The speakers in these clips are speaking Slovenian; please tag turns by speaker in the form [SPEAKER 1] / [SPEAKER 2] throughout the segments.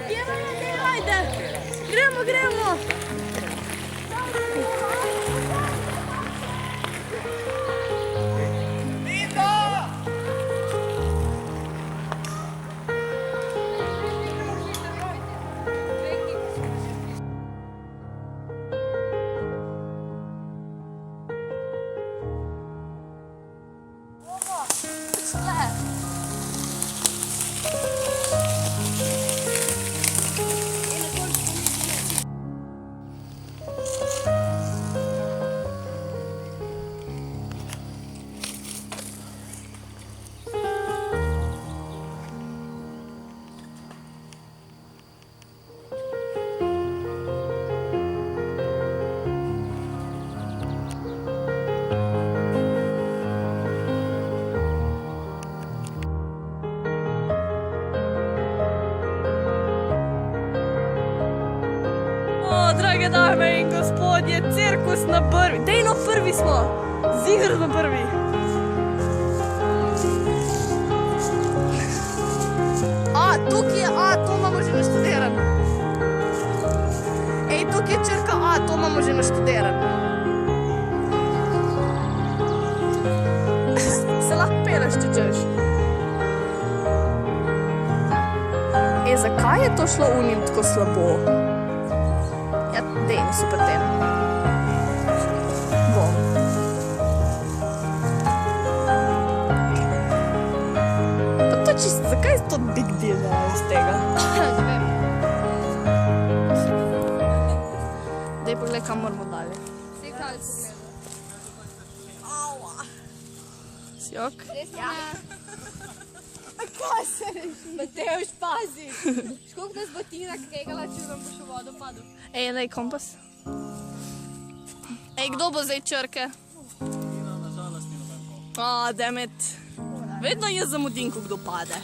[SPEAKER 1] Ajde, gremo. Drage dame in gospodje, cirkus na prvi. Dej, no prvi smo. Ziher na prvi. Tukaj je A, to imamo že naštudirano. Ej, tukaj je črka A, to imamo že naštudirano. Se lahko peleš, če češ. Ej, zakaj je to šlo unim tako slabo? Dej, super tem. Bom. Pa to čisto, zakaj je to big deal iz tega? Ne vem. Dej, pogledaj, kam moramo dalje.
[SPEAKER 2] Vse kaj pogledaj.
[SPEAKER 1] Aua. Sjok?
[SPEAKER 2] Ja. Kaj se reši? Mateuš, pazi. Školiko nas bo Tina kregala, če nam bo še vodo padel?
[SPEAKER 1] Ej, daj kompas. Ej, kdo bo zdaj črke?
[SPEAKER 3] Tina, nažalost, ni noben.
[SPEAKER 1] Damn it. Vedno jaz zamudim, ko kdo pade.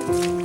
[SPEAKER 1] Hvala.